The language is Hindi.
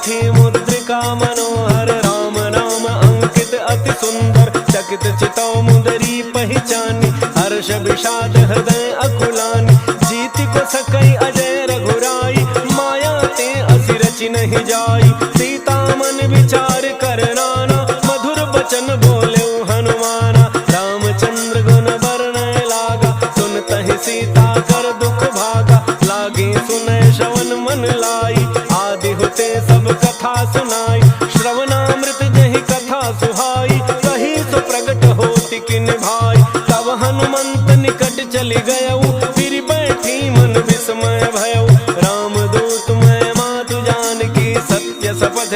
बैठी मुद्रिका मनोहर, राम नाम अंकित अति सुंदर। चकित चितौ मुदरी पहचानी, हर्ष विषाद हृदय अकुलानी। जीति को सकई अजय रघुराई, माया ते असि रचि नहीं जाई। सीता मन विचार कर नाना, मधुर बचन बोले हनुमाना। रामचंद्र गुण वर्णय लागा, सुनतहि सीता कर दुख भागा। लागे सुनय श्रवण मन लाई, आदि होते सब कथा सुनाई। श्रवणामृत जहि कथा सुहाई, कही सो प्रगट होति किन भाई। तब हनुमंत निकट चली गयऊ, फिर बैठी मन विस्मय भयऊ। राम दूत मैं मातु जानकी, सत्य शपथ